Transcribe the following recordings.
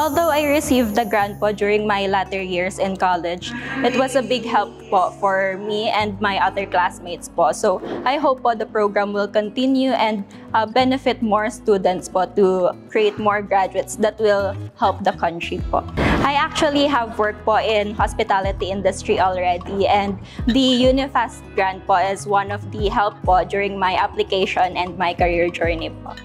Although I received the grant po during my latter years in college, it was a big help po for me and my other classmates po. So I hope po the program will continue and benefit more students po to create more graduates that will help the country po. I actually have worked po in hospitality industry already, and the Unifast grant po is one of the help po during my application and my career journey po.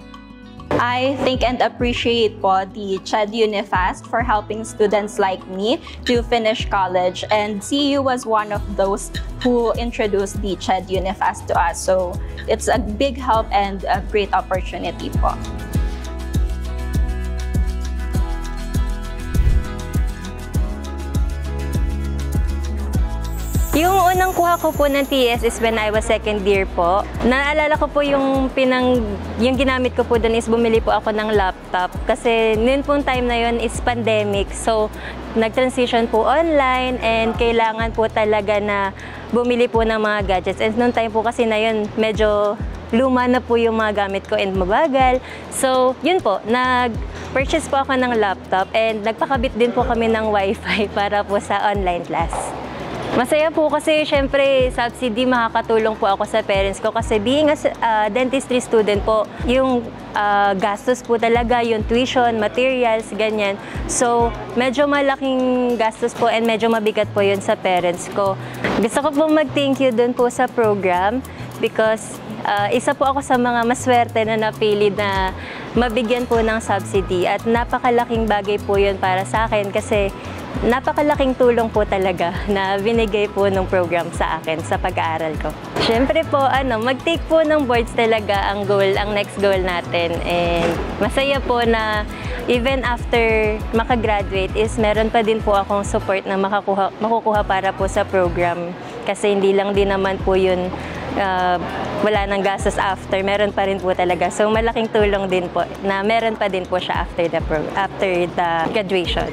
I thank and appreciate po the CHED Unifast for helping students like me to finish college, and CU was one of those who introduced the CHED Unifast to us. So it's a big help and a great opportunity po. Yung unang kuha ko po ng TS is when I was second year po. Naalala ko po yung ginamit ko po doon is bumili po ako ng laptop. Kasi noon pong time na yun is pandemic. So, nag-transition po online and kailangan po talaga na bumili po ng mga gadgets. And noon time po kasi na yun, medyo luma na po yung mga gamit ko and mabagal. So, yun po, nag-purchase po ako ng laptop and nagpakabit din po kami ng wifi para po sa online class. Masaya po kasi syempre subsidy makakatulong po ako sa parents ko kasi being a dentistry student po, yung gastos po talaga, yung tuition, materials, ganyan. So, medyo malaking gastos po and medyo mabigat po yun sa parents ko. Gusto ko po mag-thank you dun po sa program because isa po ako sa mga maswerte na napili na mabigyan po ng subsidy at napakalaking bagay po yun para sa akin kasi napakalaking tulong po talaga na binigay po ng program sa akin sa pag-aaral ko. Siyempre po, mag-take po ng boards talaga ang next goal natin. And masaya po na even after makagraduate is meron pa din po akong support na makukuha para po sa program. Kasi hindi lang din naman po yun wala nang gastos after, meron pa rin po talaga. So malaking tulong din po na meron pa din po siya after the graduation.